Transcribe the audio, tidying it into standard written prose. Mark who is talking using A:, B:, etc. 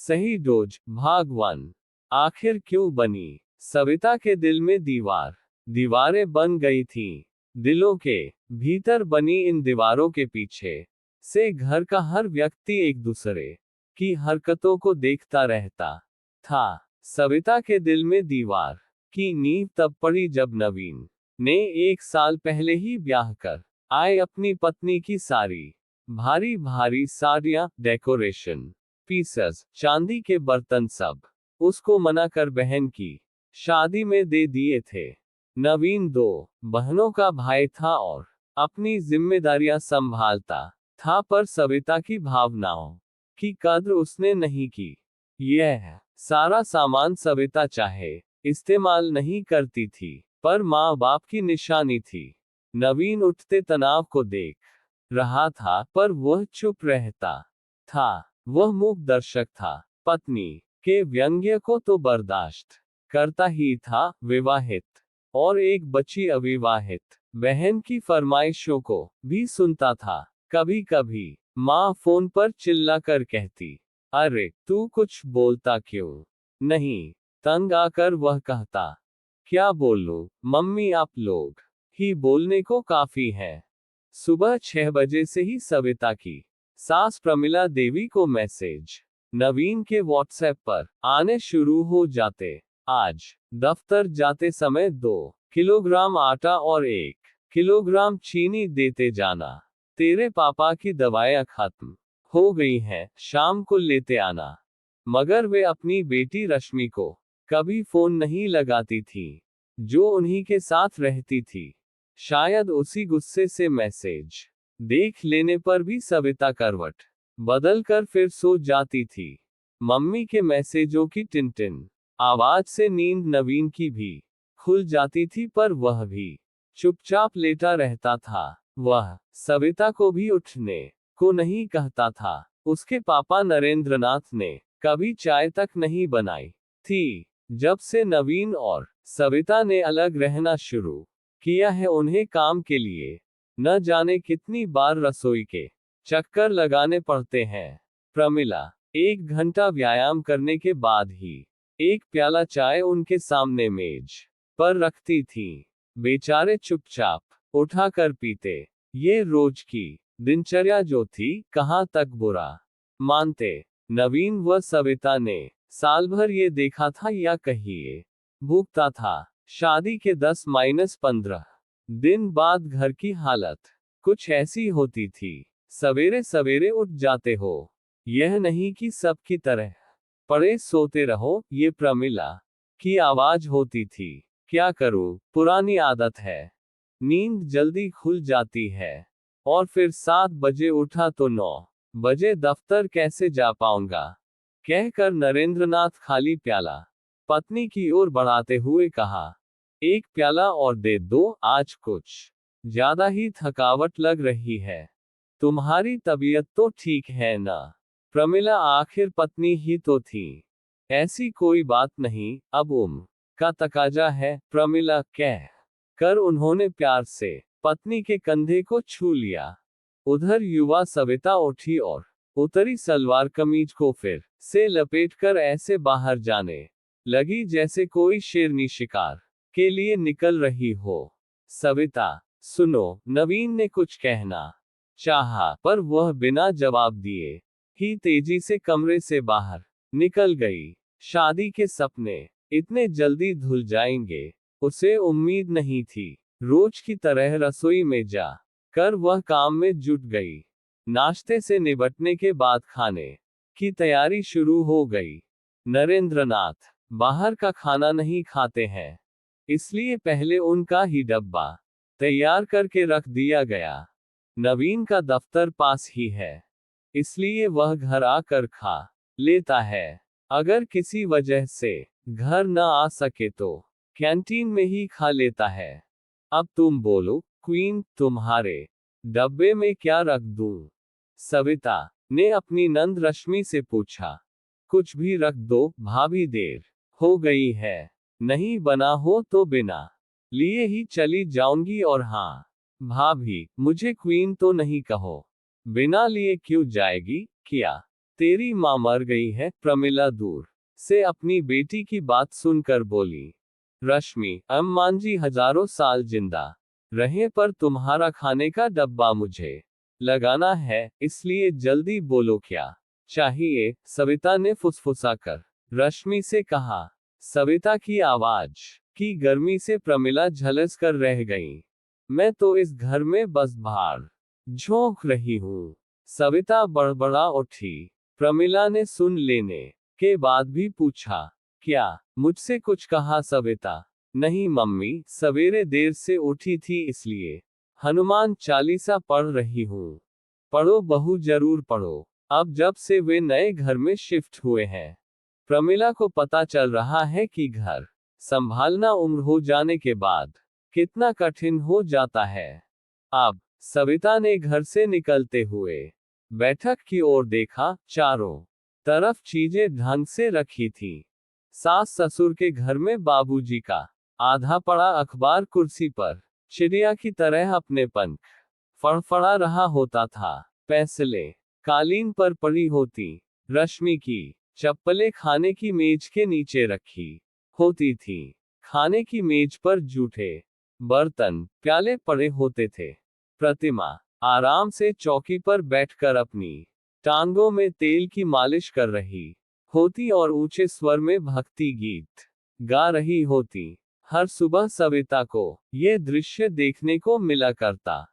A: सही डोज, भाग 1। आखिर क्यों बनी सविता के दिल में दीवार? दीवारें बन गई थीं। दिलों के भीतर बनी इन दीवारों के पीछे से घर का हर व्यक्ति एक दूसरे की हरकतों को देखता रहता था। सविता के दिल में दीवार की नींव तब पड़ी जब नवीन ने 1 साल पहले ही ब्याह कर आए अपनी पत्नी की सारी भारी भारी साड़ियां, डेकोरेशन पीसेस, चांदी के बर्तन सब उसको मना कर बहन की शादी में दे दिए थे। नवीन 2 बहनों का भाई था और अपनी जिम्मेदारियां संभालता था, पर सविता की भावनाओं की कद्र उसने नहीं की। यह सारा सामान सविता चाहे इस्तेमाल नहीं करती थी, पर माँ बाप की निशानी थी। नवीन उठते तनाव को देख रहा था, पर वह चुप रहता था। वह मूक दर्शक था। पत्नी के व्यंग्य को तो बर्दाश्त करता ही था, विवाहित और एक बच्ची अविवाहित बहन की फरमाइशों को भी सुनता था। कभी कभी माँ फोन पर चिल्ला कर कहती, अरे तू कुछ बोलता क्यों नहीं? तंग आकर वह कहता, क्या बोलूं मम्मी, आप लोग ही बोलने को काफी है। सुबह 6 बजे से ही सविता की सास प्रमिला देवी को मैसेज नवीन के व्हाट्सएप पर आने शुरू हो जाते। आज दफ्तर जाते समय 2 किलोग्राम आटा और 1 किलोग्राम चीनी देते जाना। तेरे पापा की दवाइयां खत्म हो गई हैं, शाम को लेते आना। मगर वे अपनी बेटी रश्मि को कभी फोन नहीं लगाती थी, जो उन्हीं के साथ रहती थी। शायद उसी गुस्से से मैसेज देख लेने पर भी सविता करवट बदल कर फिर सो जाती थी। मम्मी के मैसेजों की टिन-टिन आवाज से नींद नवीन की भी खुल जाती थी, पर वह भी चुपचाप लेटा रहता था। वह सविता को भी उठने को नहीं कहता था। उसके पापा नरेंद्रनाथ ने कभी चाय तक नहीं बनाई थी। जब से नवीन और सविता ने अलग रहना शुरू किया है, उन्हें काम के लिए न जाने कितनी बार रसोई के चक्कर लगाने पड़ते हैं। प्रमिला 1 घंटा व्यायाम करने के बाद ही 1 प्याला चाय उनके सामने मेज पर रखती थी। बेचारे चुपचाप उठाकर पीते। ये रोज की दिनचर्या जो थी, कहाँ तक बुरा मानते नवीन व सविता ने साल भर ये देखा था, या कहिए भुगता था। शादी के 10-15 दिन बाद घर की हालत कुछ ऐसी होती थी। सवेरे सवेरे उठ जाते हो, यह नहीं कि सबकी तरह पड़े सोते रहो, ये प्रमिला की आवाज होती थी। क्या करूं, पुरानी आदत है। नींद जल्दी खुल जाती है, और फिर 7 बजे उठा तो 9 बजे दफ्तर कैसे जा पाऊंगा, कहकर नरेंद्रनाथ खाली प्याला पत्नी की ओर बढ़ाते हुए कहा, 1 प्याला और दे दो, आज कुछ ज्यादा ही थकावट लग रही है। तुम्हारी तबीयत तो ठीक है ना? प्रमिला आखिर पत्नी ही तो थी। ऐसी कोई बात नहीं, अब उम्र का तकाजा है, प्रमिला कह कर उन्होंने प्यार से पत्नी के कंधे को छू लिया। उधर युवा सविता उठी और उतरी सलवार कमीज को फिर से लपेटकर ऐसे बाहर जाने लगी जैसे कोई शेरनी शिकार के लिए निकल रही हो। सविता, सुनो, नवीन ने कुछ कहना चाहा, पर वह बिना जवाब दिए ही तेजी से कमरे से बाहर निकल गई। शादी के सपने इतने जल्दी धुल जाएंगे, उसे उम्मीद नहीं थी। रोज की तरह रसोई में जा कर वह काम में जुट गई। नाश्ते से निपटने के बाद खाने की तैयारी शुरू हो गई। नरेंद्रनाथ बाहर का खाना नहीं खाते हैं, इसलिए पहले उनका ही डब्बा तैयार करके रख दिया गया। नवीन का दफ्तर पास ही है, इसलिए वह घर आकर खा लेता है। अगर किसी वजह से घर न आ सके तो कैंटीन में ही खा लेता है। अब तुम बोलो क्वीन, तुम्हारे डब्बे में क्या रख दूं? सविता ने अपनी नंद रश्मि से पूछा। कुछ भी रख दो भाभी, देर हो गई है। नहीं बना हो तो बिना लिए ही चली जाऊंगी। और हाँ भाभी, मुझे क्वीन तो नहीं कहो। बिना लिए क्यों जाएगी? क्या तेरी माँ मर गई है, प्रमिला दूर से अपनी बेटी की बात सुनकर बोली। रश्मि, अम्मां जी हजारों साल जिंदा रहे पर तुम्हारा खाने का डब्बा मुझे लगाना है, इसलिए जल्दी बोलो क्या चाहिए, सविता ने फुसफुसाकर रश्मि से कहा। सविता की आवाज की गर्मी से प्रमिला झलस कर रह गई। मैं तो इस घर में बस बाहर झोंक रही हूँ, सविता बड़बड़ा उठी। प्रमिला ने सुन लेने के बाद भी पूछा, क्या मुझसे कुछ कहा सविता? नहीं मम्मी, सवेरे देर से उठी थी इसलिए हनुमान चालीसा पढ़ रही हूँ। पढ़ो बहू, जरूर पढ़ो। अब जब से वे नए घर में शिफ्ट हुए हैं, प्रमिला को पता चल रहा है कि घर संभालना उम्र हो जाने के बाद कितना कठिन हो जाता है। अब सविता ने घर से निकलते हुए बैठक की ओर देखा। चारों तरफ चीजें ढंग से रखी थी। सास ससुर के घर में बाबूजी का आधा पड़ा अखबार कुर्सी पर चिड़िया की तरह अपने पंख फड़फड़ा रहा होता था। पैसले कालीन पर पड़ी होती। रश्मि की चप्पलें खाने की मेज के नीचे रखी होती थी। खाने की मेज पर जूठे बर्तन प्याले पड़े होते थे। प्रतिमा आराम से चौकी पर बैठकर अपनी टांगों में तेल की मालिश कर रही होती और ऊंचे स्वर में भक्ति गीत गा रही होती। हर सुबह सविता को यह दृश्य देखने को मिला करता।